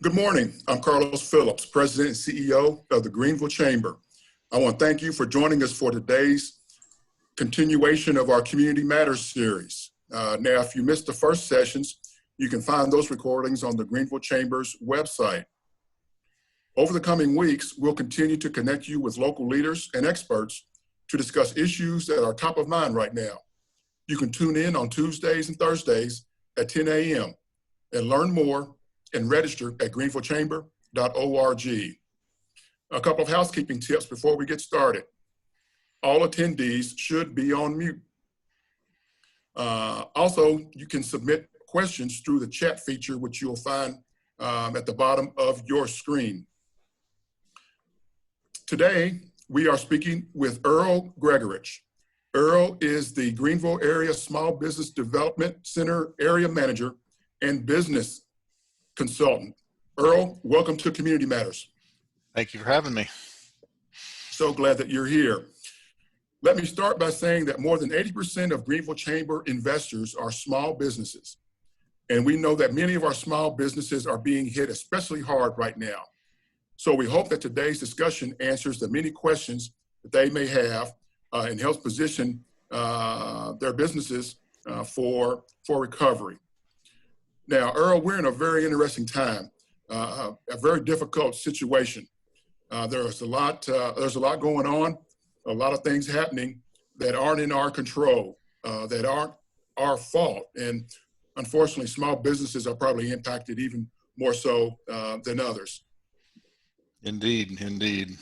Good morning. I'm Carlos Phillips, President and CEO of the Greenville Chamber. I want to thank you for joining us for today's continuation of our Community Matters series. Now, if you missed the first sessions, you can find those recordings on the Greenville Chamber's website. Over the coming weeks, we'll continue to connect you with local leaders and experts to discuss issues that are top of mind right now. You can tune in on Tuesdays and Thursdays at 10 a.m. and learn more and register at greenvillechamber.org. A couple of housekeeping tips before we get started. All attendees should be on mute. Also, you can submit questions through the chat feature, which you'll find at the bottom of your screen. Today, we are speaking with Earl Gregorich. Earl is the Greenville Area Small Business Development Center Area Manager and Business Consultant. Earl, welcome to Community Matters. Thank you for having me. So glad that you're here. Let me start by saying that more than 80% of Greenville Chamber investors are small businesses. And we know that many of our small businesses are being hit especially hard right now. So we hope that today's discussion answers the many questions that they may have and helps position their businesses for recovery. Now, Earl, we're in a very interesting time, a very difficult situation. There's a lot going on, a lot of things happening that aren't in our control, that aren't our fault. And unfortunately, small businesses are probably impacted even more so than others. Indeed, indeed.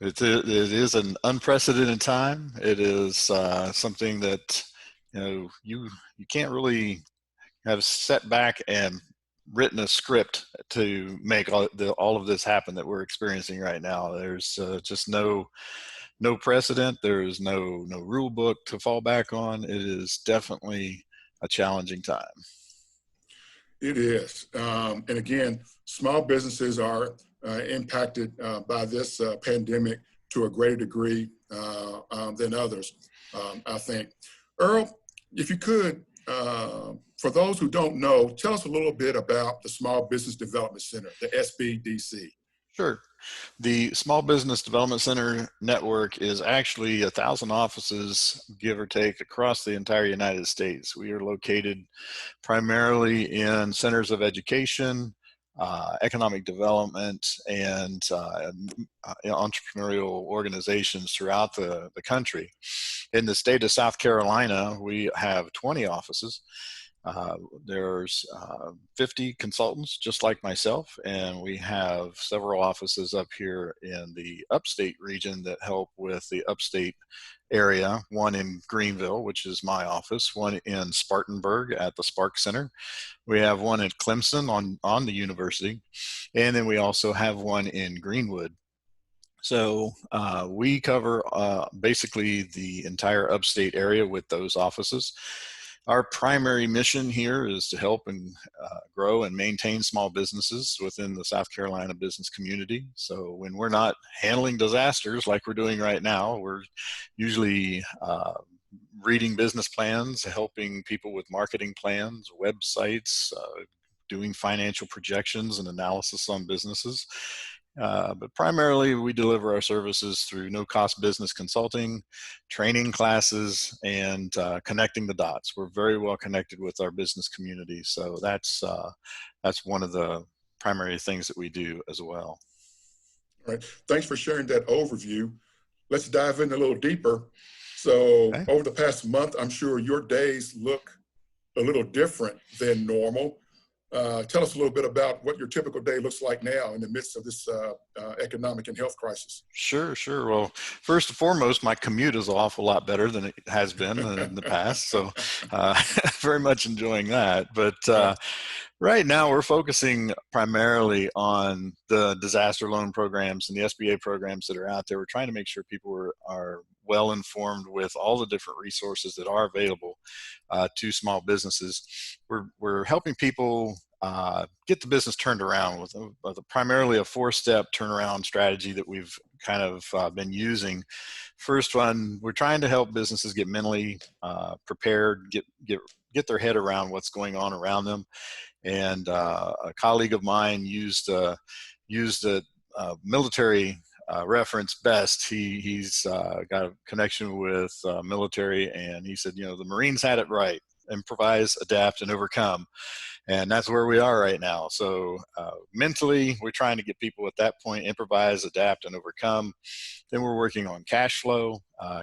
It is an unprecedented time. It is something that you can't really have set back and written a script to make all of this happen that we're experiencing right now. There's just no precedent. There is no rule book to fall back on. It is definitely a challenging time. It is. And again, small businesses are impacted by this pandemic to a greater degree than others, I think. Earl, if you could, for those who don't know, tell us a little bit about the Small Business Development Center, the SBDC. Sure. The Small Business Development Center network is actually 1,000 offices, give or take, across the entire United States. We are located primarily in centers of education, economic development, and entrepreneurial organizations throughout the country. In the state of South Carolina, we have 20 offices. There's 50 consultants just like myself, and we have several offices up here in the upstate region that help with the upstate area, one in Greenville, which is my office, one in Spartanburg at the Spark Center. We have one at Clemson on the university, and then we also have one in Greenwood. So we cover basically the entire upstate area with those offices. Our primary mission here is to help and grow and maintain small businesses within the South Carolina business community. So when we're not handling disasters like we're doing right now, we're usually reading business plans, helping people with marketing plans, websites, doing financial projections and analysis on businesses. But primarily we deliver our services through no-cost business consulting, training classes, and connecting the dots. We're very well connected with our business community, so that's one of the primary things that we do as well. All right. Thanks for sharing that overview. Let's dive in a little deeper. So okay. Over the past month, I'm sure your days look a little different than normal. Tell us a little bit about what your typical day looks like now in the midst of this economic and health crisis. Sure. Well, first and foremost, my commute is an awful lot better than it has been in the past. So very much enjoying that. But right now we're focusing primarily on the disaster loan programs and the SBA programs that are out there. We're trying to make sure people are well informed with all the different resources that are available to small businesses. We're helping people get the business turned around with primarily a 4-step turnaround strategy that we've kind of been using. First one, we're trying to help businesses get mentally prepared, get get their head around what's going on around them. And a colleague of mine used a military reference best. He's got a connection with military, and he said, the Marines had it right: improvise, adapt, and overcome. And that's where we are right now. So mentally, we're trying to get people at that point: improvise, adapt, and overcome. Then we're working on cash flow.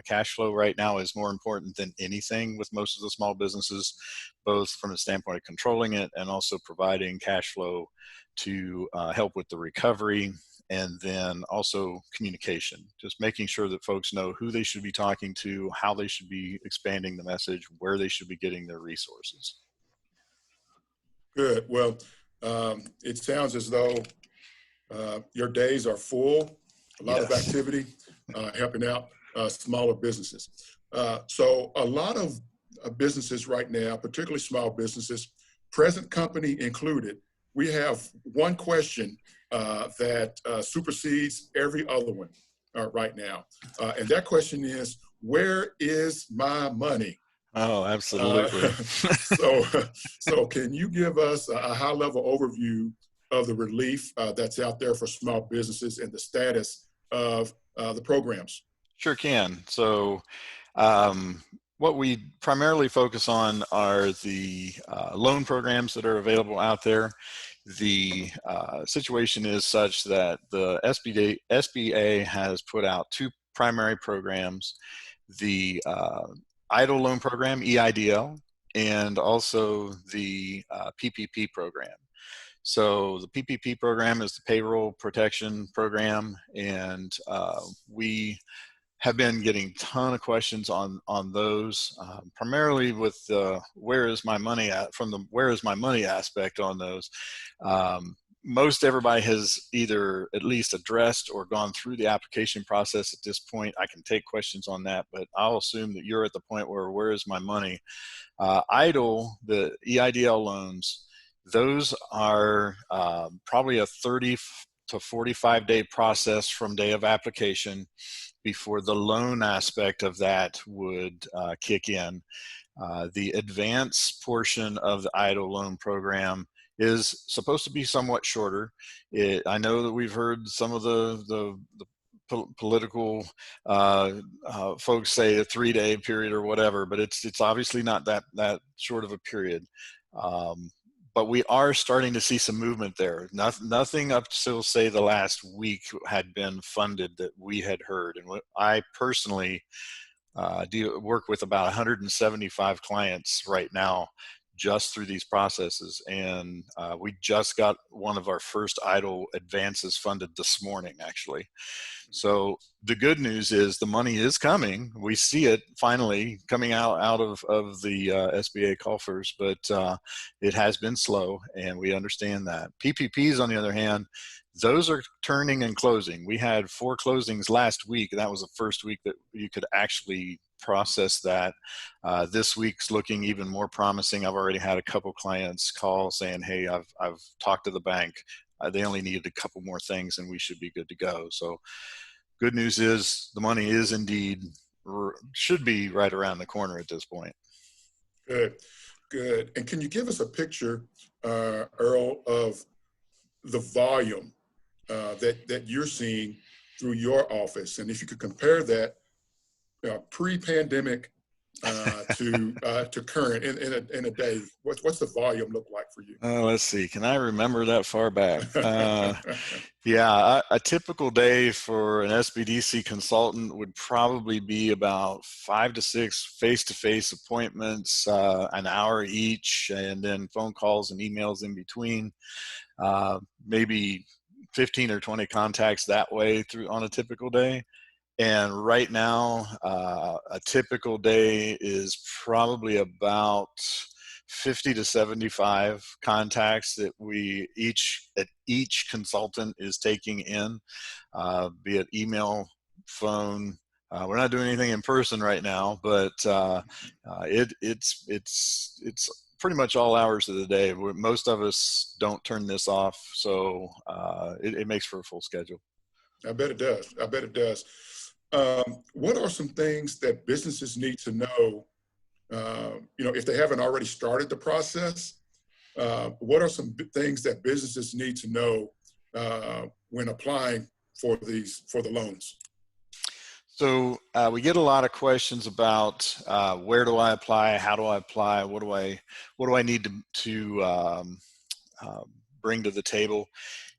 Cash flow right now is more important than anything with most of the small businesses, both from the standpoint of controlling it and also providing cash flow to help with the recovery. And then also communication, just making sure that folks know who they should be talking to, how they should be expanding the message, where they should be getting their resources. Good. Well, it sounds as though your days are full, a lot of activity, helping out smaller businesses. So a lot of businesses right now, particularly small businesses, present company included, we have one question that supersedes every other one right now. And that question is, where is my money? Oh, absolutely. So can you give us a high-level overview of the relief that's out there for small businesses and the status of the programs? Sure can. So what we primarily focus on are the loan programs that are available out there. The situation is such that the SBA has put out two primary programs: the EIDL loan program, EIDL, and also the PPP program. So the PPP program is the payroll protection program, and we have been getting a ton of questions on those, primarily with the where is my money at, from the where is my money aspect on those. Most everybody has either at least addressed or gone through the application process at this point. I can take questions on that, but I'll assume that you're at the point where is my money? EIDL, the EIDL loans, those are probably a 30 to 45 day process from day of application before the loan aspect of that would kick in. The advance portion of the EIDL loan program is supposed to be somewhat shorter. I know that we've heard some of the political folks say a 3-day period or whatever, but it's obviously not that short of a period. But we are starting to see some movement there. Nothing up till, say, the last week had been funded that we had heard. And I personally do work with about 175 clients right now just through these processes. And we just got one of our first EIDL advances funded this morning, actually. So the good news is the money is coming. We see it finally coming out of the SBA coffers, but it has been slow, and we understand that. PPPs, on the other hand, those are turning and closing. We had 4 closings last week. That was the first week that you could actually process that. This week's looking even more promising. I've already had a couple clients call saying, hey, I've talked to the bank. They only needed a couple more things and we should be good to go. So good news is the money is indeed, should be right around the corner at this point. Good. And can you give us a picture, Earl, of the volume that you're seeing through your office? And if you could compare that pre-pandemic to current in a day, what's the volume look like for you? Let's see. Can I remember that far back? Yeah, a typical day for an SBDC consultant would probably be about 5 to 6 face-to-face appointments, an hour each, and then phone calls and emails in between. Maybe 15 or 20 contacts that way through on a typical day. And right now, a typical day is probably about 50 to 75 contacts that each consultant is taking in, be it email, phone. We're not doing anything in person right now, but it's pretty much all hours of the day. Most of us don't turn this off, so it makes for a full schedule. I bet it does. What are some things that businesses need to know if they haven't already started the process, what are some things that businesses need to know when applying for the loans? So we get a lot of questions about where do I apply, how do I apply, what do I need to bring to the table.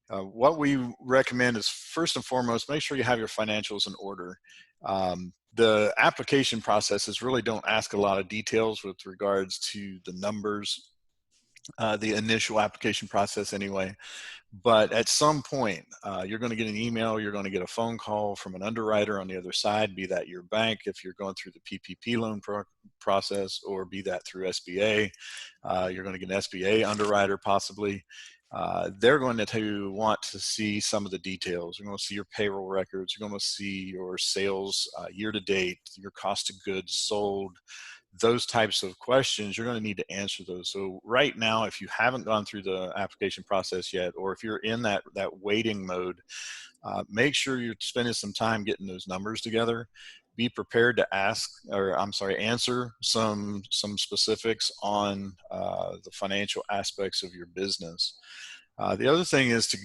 What we recommend is, first and foremost, make sure you have your financials in order. The application processes really don't ask a lot of details with regards to the numbers, the initial application process anyway. But at some point, you're going to get an email, you're going to get a phone call from an underwriter on the other side, be that your bank if you're going through the PPP loan process, or be that through SBA. You're going to get an SBA underwriter possibly. They're going to want to see some of the details. You're going to see your payroll records. You're going to see your sales year to date, your cost of goods sold, those types of questions. You're going to need to answer those. So right now, if you haven't gone through the application process yet, or if you're in that waiting mode, make sure you're spending some time getting those numbers together. Be prepared to answer some specifics on the financial aspects of your business. The other thing is to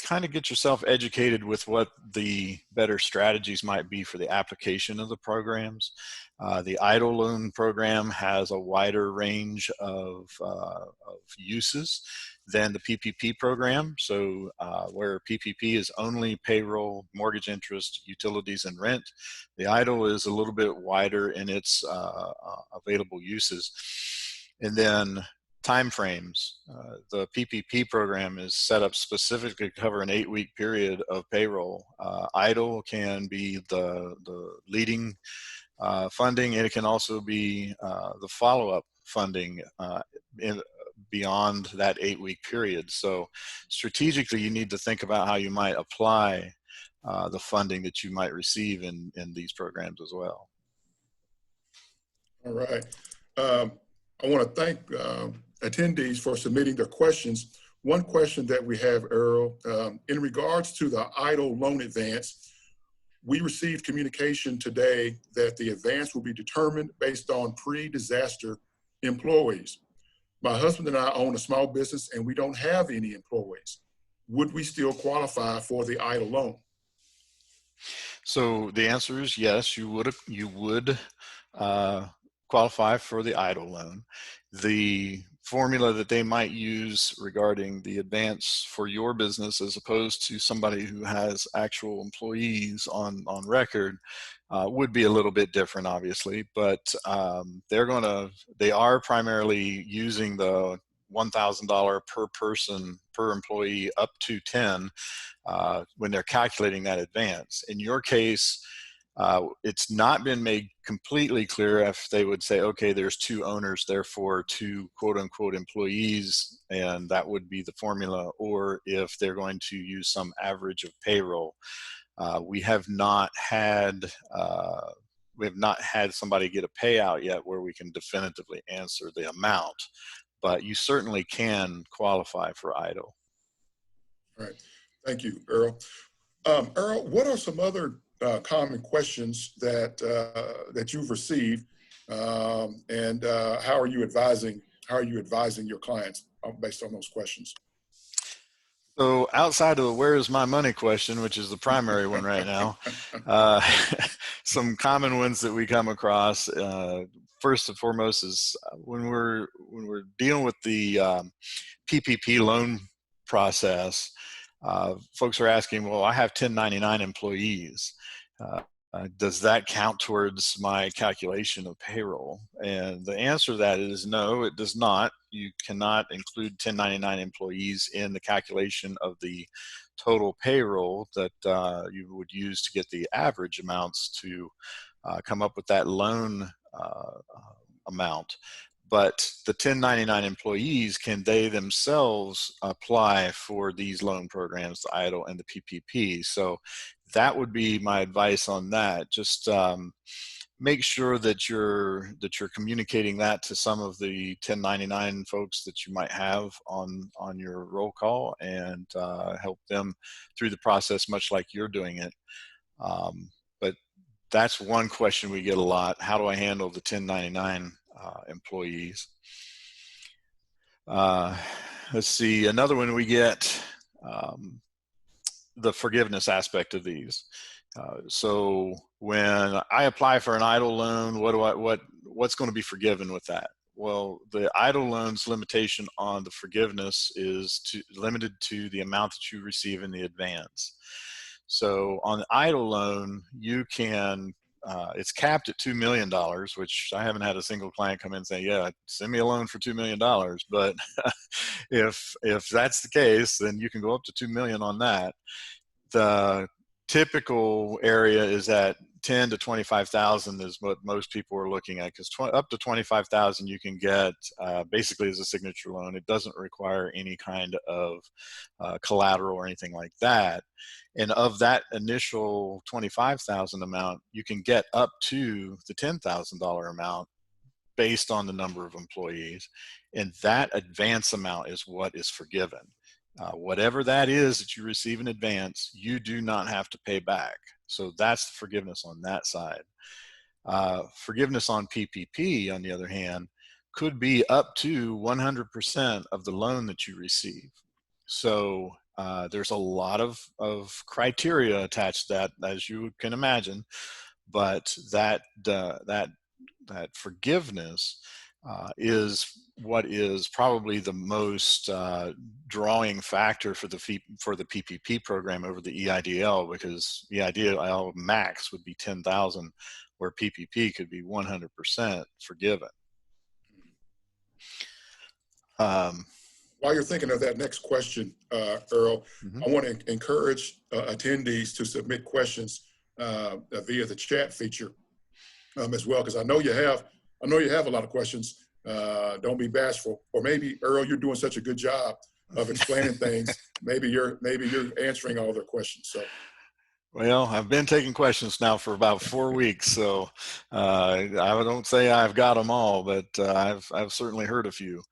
kind of get yourself educated with what the better strategies might be for the application of the programs. The EIDL loan program has a wider range of uses than the PPP program. So where PPP is only payroll, mortgage interest, utilities, and rent, the EIDL is a little bit wider in its available uses. And then timeframes. The PPP program is set up specifically to cover an 8-week period of payroll. EIDL can be the leading funding, and it can also be the follow-up funding beyond that 8-week period. So strategically, you need to think about how you might apply the funding that you might receive in these programs as well. All right. I want to thank attendees for submitting their questions. One question that we have, Earl, in regards to the EIDL loan advance, we received communication today that the advance will be determined based on pre-disaster employees. My husband and I own a small business and we don't have any employees. Would we still qualify for the EIDL loan? So the answer is yes, you would qualify for the EIDL loan. The formula that they might use regarding the advance for your business as opposed to somebody who has actual employees on record would be a little bit different, obviously, but they are primarily using the $1,000 per person per employee up to 10 when they're calculating that advance. In your case, it's not been made completely clear if they would say, okay, there's 2 owners, therefore 2 quote unquote employees, and that would be the formula, or if they're going to use some average of payroll. We have not had somebody get a payout yet where we can definitively answer the amount, but you certainly can qualify for EIDL. All right, thank you, Earl. Earl, what are some other common questions that you've received, and how are you advising your clients based on those questions? So outside of the where is my money question, which is the primary one right now, some common ones that we come across, first and foremost, is when we're dealing with the PPP loan process, folks are asking, well, I have 1099 employees. Does that count towards my calculation of payroll? And the answer to that is no, it does not. You cannot include 1099 employees in the calculation of the total payroll that you would use to get the average amounts to come up with that loan amount. But the 1099 employees, can they themselves apply for these loan programs, the EIDL and the PPP? So that would be my advice on that. Just make sure that you're communicating that to some of the 1099 folks that you might have on your roll call, and help them through the process, much like you're doing it. But that's one question we get a lot. How do I handle the 1099 employees. Let's see, another one we get, the forgiveness aspect of these. So when I apply for an EIDL loan, what's going to be forgiven with that? Well, the EIDL loan's limitation on the forgiveness is limited to the amount that you receive in the advance. So on the EIDL loan, you can, it's capped at $2 million, which I haven't had a single client come in and say, yeah, send me a loan for $2 million. But if that's the case, then you can go up to $2 million on that. The typical area is at 10 to 25,000 is what most people are looking at, because up to 25,000 you can get basically as a signature loan. It doesn't require any kind of collateral or anything like that. And of that initial 25,000 amount, you can get up to the $10,000 amount based on the number of employees. And that advance amount is what is forgiven. Whatever that is that you receive in advance, you do not have to pay back. So that's the forgiveness on that side. Forgiveness on PPP, on the other hand, could be up to 100% of the loan that you receive. So there's a lot of criteria attached to that, as you can imagine, but that forgiveness is what is probably the most drawing factor for the PPP program over the EIDL, because EIDL max would be 10,000, where PPP could be 100% forgiven. While you're thinking of that next question, Earl, I want to encourage attendees to submit questions via the chat feature as well, because I know you have a lot of questions. Don't be bashful. Or maybe, Earl, you're doing such a good job of explaining things. Maybe you're answering all their questions. So, well, I've been taking questions now for about 4 weeks, so I don't say I've got them all, but I've certainly heard a few.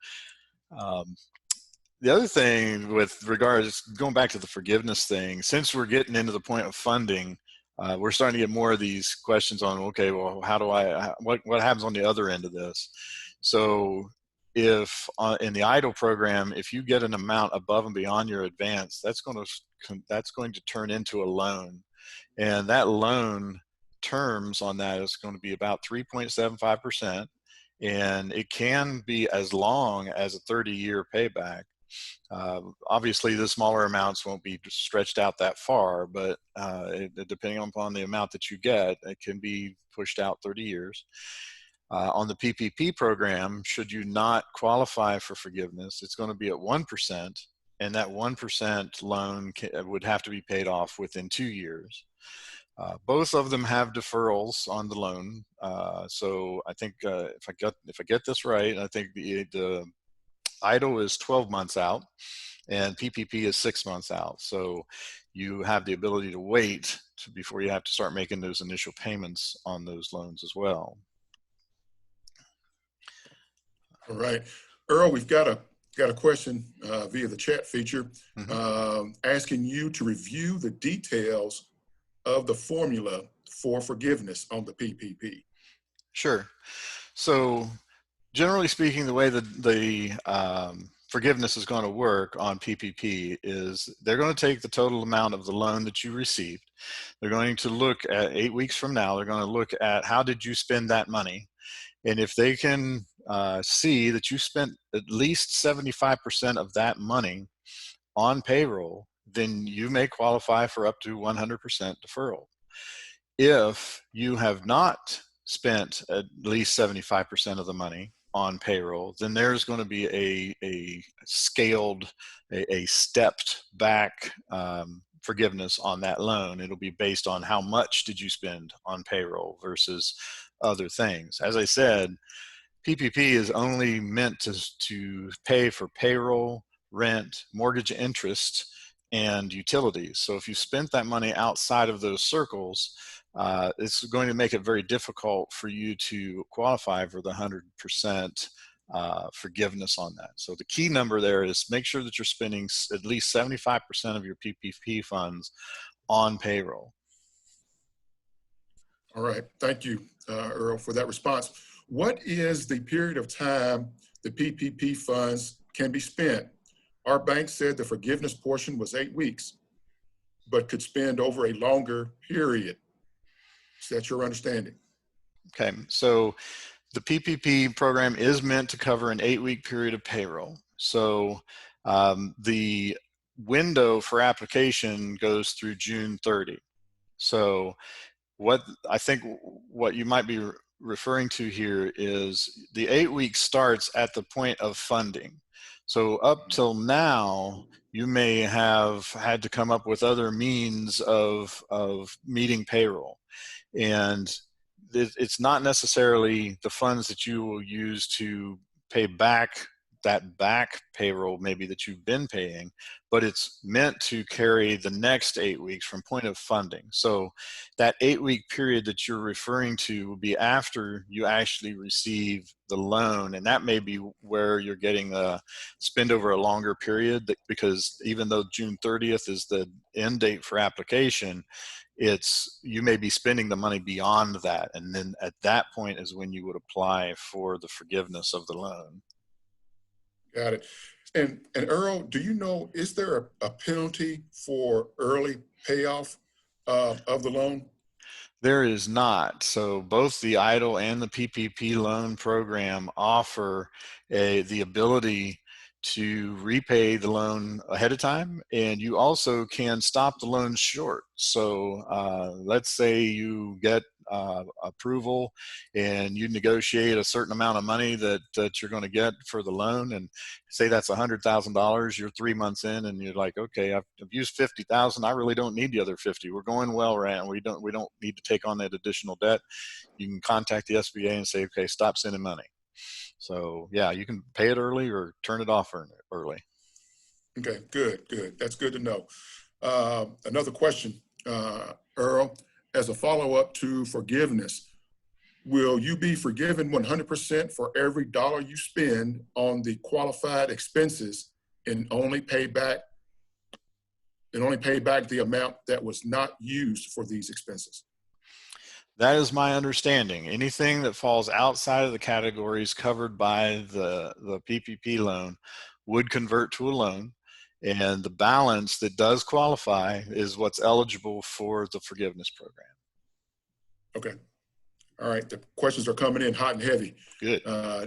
The other thing with regards, going back to the forgiveness thing, since we're getting into the point of funding, we're starting to get more of these questions on, okay, well, what happens on the other end of this? So if in the EIDL program, if you get an amount above and beyond your advance, that's going to turn into a loan. And that loan terms on that is going to be about 3.75%. And it can be as long as a 30-year payback. Obviously, the smaller amounts won't be stretched out that far, but depending upon the amount that you get, it can be pushed out 30 years. On the PPP program, should you not qualify for forgiveness, it's going to be at 1%, and that 1% loan would have to be paid off within 2 years. Both of them have deferrals on the loan, so I think if I get this right, I think the EIDL is 12 months out, and PPP is 6 months out. So you have the ability to wait before you have to start making those initial payments on those loans as well. All right, Earl, we've got a question via the chat feature asking you to review the details of the formula for forgiveness on the PPP. Sure. So generally speaking, the way the forgiveness is going to work on PPP is they're going to take the total amount of the loan that you received. They're going to look at 8 weeks from now, they're going to look at how did you spend that money. And if they can see that you spent at least 75% of that money on payroll, then you may qualify for up to 100% deferral. If you have not spent at least 75% of the money on payroll, then there's going to be a scaled, a stepped back forgiveness on that loan. It'll be based on how much did you spend on payroll versus other things. As I said, PPP is only meant to pay for payroll, rent, mortgage interest, and utilities. So if you spent that money outside of those circles, it's going to make it very difficult for you to qualify for the 100% forgiveness on that. So the key number there is make sure that you're spending at least 75% of your PPP funds on payroll. All right, thank you, Earl, for that response. What is the period of time the PPP funds can be spent? Our bank said the forgiveness portion was 8 weeks, but could spend over a longer period. Is that your understanding? Okay, so the PPP program is meant to cover an 8-week period of payroll. So the window for application goes through June 30. So what I think what you might be referring to here is the 8 weeks starts at the point of funding. So up till now, you may have had to come up with other means of meeting payroll. And it's not necessarily the funds that you will use to pay back that back payroll maybe that you've been paying, but it's meant to carry the next 8 weeks from point of funding. So that 8-week period that you're referring to will be after you actually receive the loan, and that may be where you're getting a spend over a longer period, because even though June 30th is the end date for application, you may be spending the money beyond that, and then at that point is when you would apply for the forgiveness of the loan. Got it. And Earl, do you know, is there a penalty for early payoff of the loan? There is not. So both the EIDL and the PPP loan program offer the ability to repay the loan ahead of time, and you also can stop the loan short. So let's say you get approval and you negotiate a certain amount of money that you're going to get for the loan, and say that's $100,000. You're 3 months in and you're like, okay, I've used 50,000. I really don't need the other 50. We're going well, right? We don't need to take on that additional debt. You can contact the SBA and say, okay, stop sending money. So yeah, you can pay it early or turn it off early. Okay, good. That's good to know. Another question, Earl, as a follow-up to forgiveness, will you be forgiven 100% for every dollar you spend on the qualified expenses and only pay back the amount that was not used for these expenses? That is my understanding. Anything that falls outside of the categories covered by the PPP loan would convert to a loan, and the balance that does qualify is what's eligible for the forgiveness program. Okay. All right. The questions are coming in hot and heavy. Good.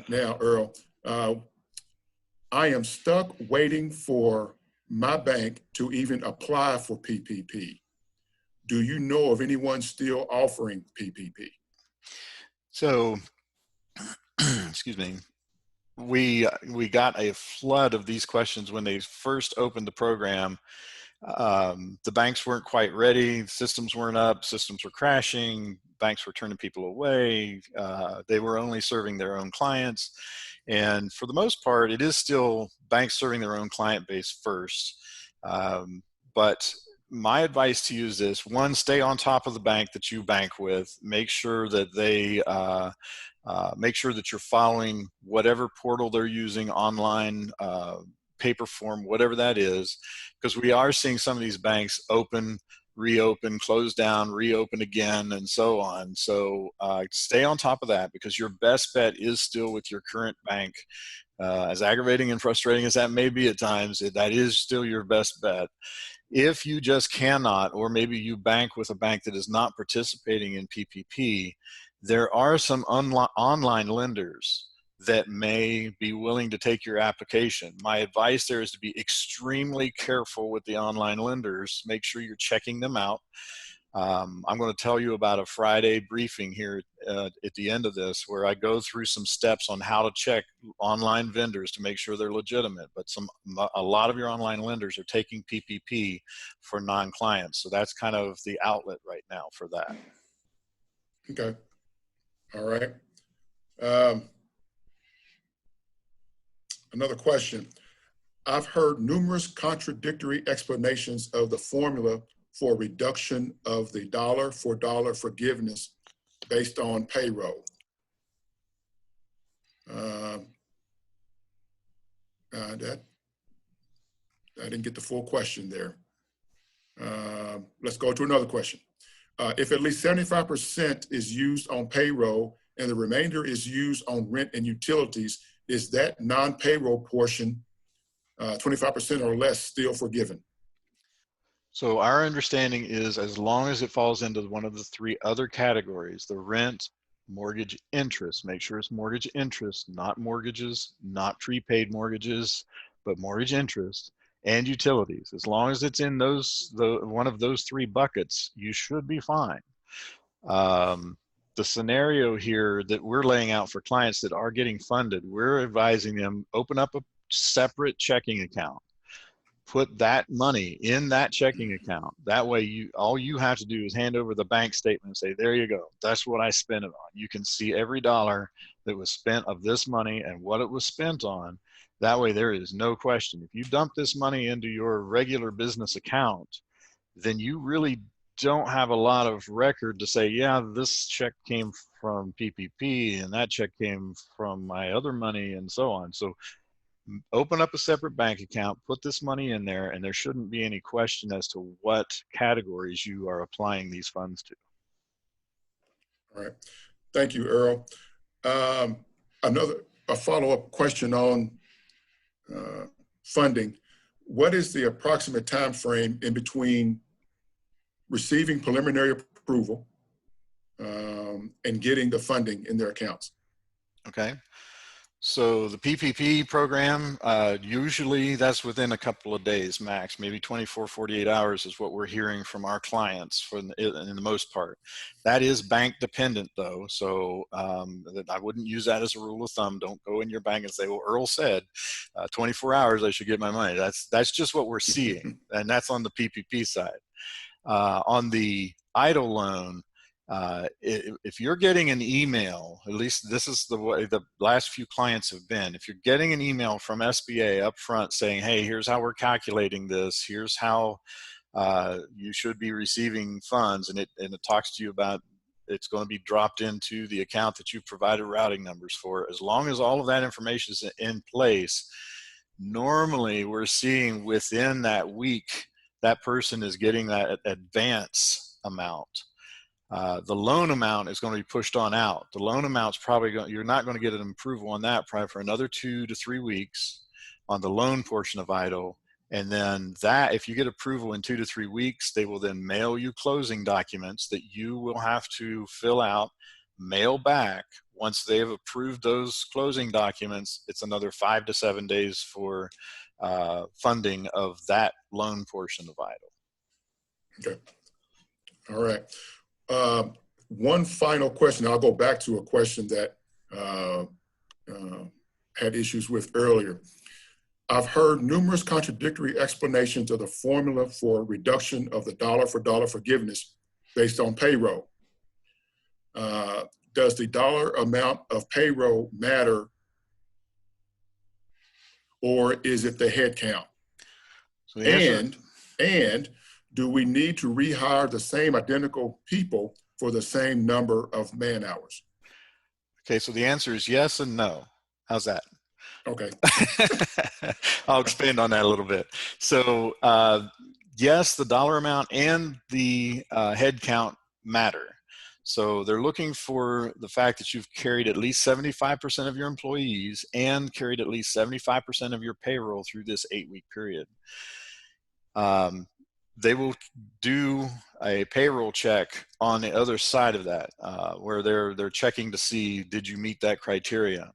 Now, Earl, I am stuck waiting for my bank to even apply for PPP. Do you know of anyone still offering PPP? So, excuse me, we got a flood of these questions when they first opened the program. The banks weren't quite ready, systems weren't up, systems were crashing, banks were turning people away, they were only serving their own clients. And for the most part, it is still banks serving their own client base first. But my advice to you is this: one, stay on top of the bank that you bank with. Make sure that make sure that you're following whatever portal they're using, online, paper form, whatever that is, because we are seeing some of these banks open, reopen, close down, reopen again, and so on. So stay on top of that, because your best bet is still with your current bank. As aggravating and frustrating as that may be at times, that is still your best bet. If you just cannot, or maybe you bank with a bank that is not participating in PPP, there are some online lenders that may be willing to take your application. My advice there is to be extremely careful with the online lenders. Make sure you're checking them out. I'm going to tell you about a Friday briefing here at the end of this, where I go through some steps on how to check online vendors to make sure they're legitimate. But a lot of your online lenders are taking PPP for non-clients. So that's kind of the outlet right now for that. Okay. All right. Another question. I've heard numerous contradictory explanations of the formula for reduction of the dollar for dollar forgiveness based on payroll. I didn't get the full question there. Let's go to another question. If at least 75% is used on payroll and the remainder is used on rent and utilities, is that non-payroll portion, 25% or less, still forgiven? So our understanding is as long as it falls into one of the three other categories, the rent, mortgage interest, make sure it's mortgage interest, not mortgages, not prepaid mortgages, but mortgage interest and utilities. As long as it's in one of those three buckets, you should be fine. The scenario here that we're laying out for clients that are getting funded, we're advising them open up a separate checking account. Put that money in that checking account. That way, all you have to do is hand over the bank statement and say, there you go. That's what I spent it on. You can see every dollar that was spent of this money and what it was spent on. That way, there is no question. If you dump this money into your regular business account, then you really don't have a lot of record to say, yeah, this check came from PPP and that check came from my other money and so on. So open up a separate bank account, put this money in there, and there shouldn't be any question as to what categories you are applying these funds to. All right. Thank you, Earl. A follow-up question on funding. What is the approximate time frame in between receiving preliminary approval and getting the funding in their accounts? Okay. So the PPP program, usually that's within a couple of days max, maybe 24, 48 hours is what we're hearing from our clients in the most part. That is bank dependent though. So I wouldn't use that as a rule of thumb. Don't go in your bank and say, well, Earl said 24 hours I should get my money. That's just what we're seeing. And that's on the PPP side. On the EIDL loan, if you're getting an email, at least this is the way the last few clients have been, if you're getting an email from SBA up front saying, hey, here's how we're calculating this, here's how you should be receiving funds, and it talks to you about it's going to be dropped into the account that you've provided routing numbers for, as long as all of that information is in place, normally we're seeing within that week that person is getting that advance amount. The loan amount is going to be pushed on out. The loan amount's probably you're not going to get an approval on that probably for another 2 to 3 weeks on the loan portion of EIDL. And then that, if you get approval in 2 to 3 weeks, they will then mail you closing documents that you will have to fill out, mail back. Once they've approved those closing documents, it's another 5 to 7 days for funding of that loan portion of EIDL. Okay. All right. One final question. I'll go back to a question that had issues with earlier. I've heard numerous contradictory explanations of the formula for reduction of the dollar for dollar forgiveness based on payroll. Does the dollar amount of payroll matter, or is it the head count? So the answer, and do we need to rehire the same identical people for the same number of man hours? Okay, so the answer is yes and no. How's that? Okay. I'll expand on that a little bit. So yes, the dollar amount and the head count matter. So they're looking for the fact that you've carried at least 75% of your employees and carried at least 75% of your payroll through this 8-week period. They will do a payroll check on the other side of that, where they're checking to see, did you meet that criteria?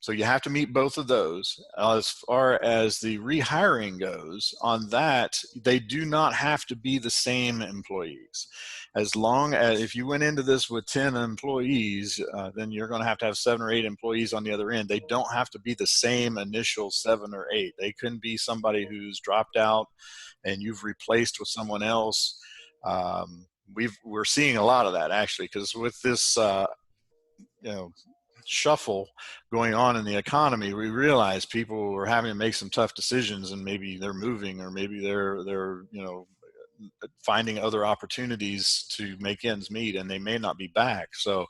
So you have to meet both of those. As far as the rehiring goes, on that, they do not have to be the same employees. As long as, if you went into this with 10 employees, then you're going to have 7 or 8 employees on the other end. They don't have to be the same initial 7 or 8. They can be somebody who's dropped out and you've replaced with someone else. We're seeing a lot of that actually, because with this, shuffle going on in the economy, we realize people are having to make some tough decisions, and maybe they're moving, or maybe they're finding other opportunities to make ends meet, and they may not be back. So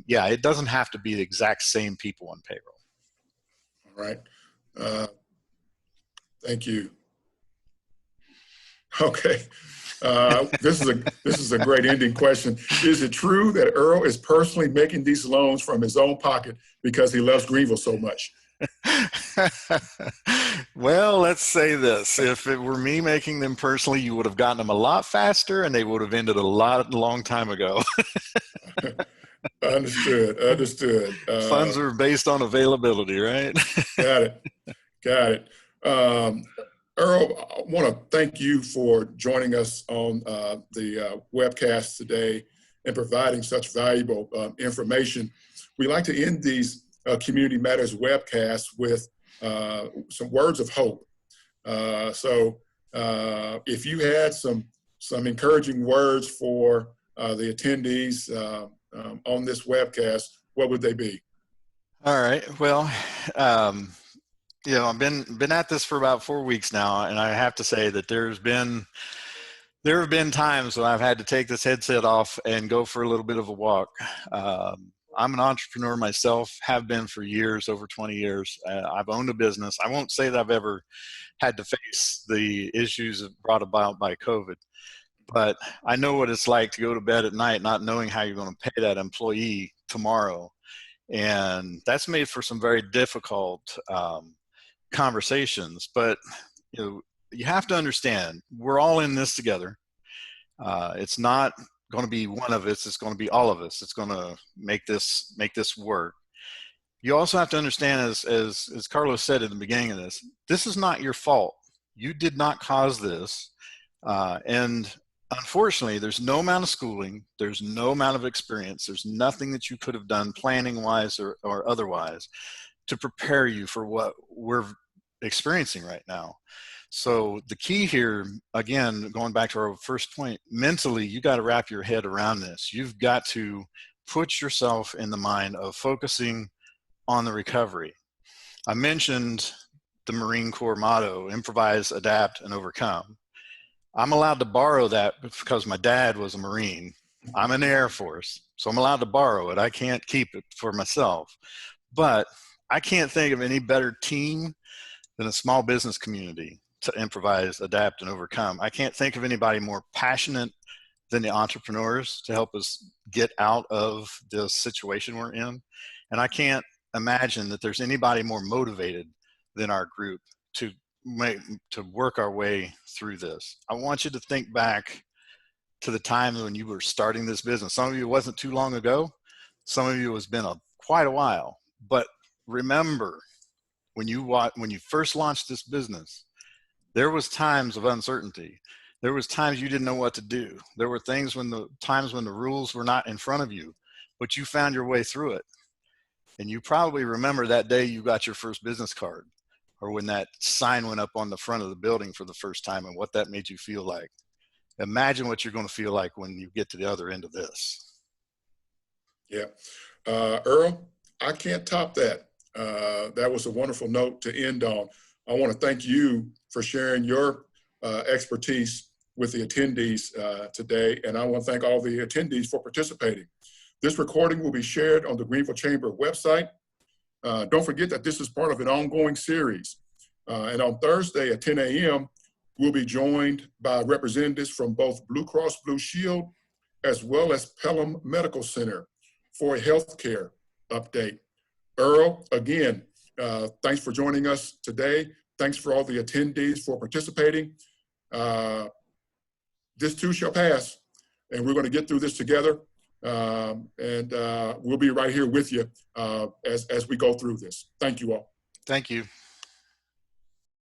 yeah, it doesn't have to be the exact same people on payroll. All right. Thank you. Okay. This is a great ending question. Is it true that Earl is personally making these loans from his own pocket because he loves Greenville so much? Well, let's say this. If it were me making them personally, you would have gotten them a lot faster and they would have ended a long time ago. Understood. Funds are based on availability, right? Got it. Got it. Earl, I want to thank you for joining us on the webcast today and providing such valuable information. We like to end these Community Matters webcasts with some words of hope. So if you had some encouraging words for the attendees on this webcast, what would they be? All right. Well, you know, I've been at this for about 4 weeks now, and I have to say that there have been times when I've had to take this headset off and go for a little bit of a walk. I'm an entrepreneur myself, have been for years, over 20 years. I've owned a business. I won't say that I've ever had to face the issues brought about by COVID, but I know what it's like to go to bed at night not knowing how you're going to pay that employee tomorrow. And that's made for some very difficult conversations. But you know, you have to understand, we're all in this together. It's not going to be one of us, it's going to be all of us. It's going to make this work. You also have to understand, as Carlos said at the beginning of this is not your fault. You did not cause this. And unfortunately, there's no amount of schooling, there's no amount of experience, there's nothing that you could have done planning wise or otherwise to prepare you for what we're experiencing right now. So the key here, again, going back to our first point, mentally, you got to wrap your head around this. You've got to put yourself in the mind of focusing on the recovery. I mentioned the Marine Corps motto, improvise, adapt, and overcome. I'm allowed to borrow that because my dad was a Marine. I'm in the Air Force, so I'm allowed to borrow it. I can't keep it for myself. But I can't think of any better team than a small business community to improvise, adapt, and overcome. I can't think of anybody more passionate than the entrepreneurs to help us get out of the situation we're in. And I can't imagine that there's anybody more motivated than our group to work our way through this. I want you to think back to the time when you were starting this business. Some of you, it wasn't too long ago. Some of you, it's been quite a while. But remember, when you first launched this business, there was times of uncertainty. There was times you didn't know what to do. There were times when the rules were not in front of you, but you found your way through it. And you probably remember that day you got your first business card, or when that sign went up on the front of the building for the first time and what that made you feel like. Imagine what you're going to feel like when you get to the other end of this. Yeah. Earl, I can't top that. That was a wonderful note to end on. I want to thank you for sharing your expertise with the attendees today, and I want to thank all the attendees for participating. This recording will be shared on the Greenville Chamber website. Don't forget that this is part of an ongoing series. And on Thursday at 10 a.m., we'll be joined by representatives from both Blue Cross Blue Shield as well as Pelham Medical Center for a healthcare update. Earl, again, thanks for joining us today. Thanks for all the attendees for participating. This too shall pass, and we're going to get through this together. And we'll be right here with you as we go through this. Thank you all. Thank you.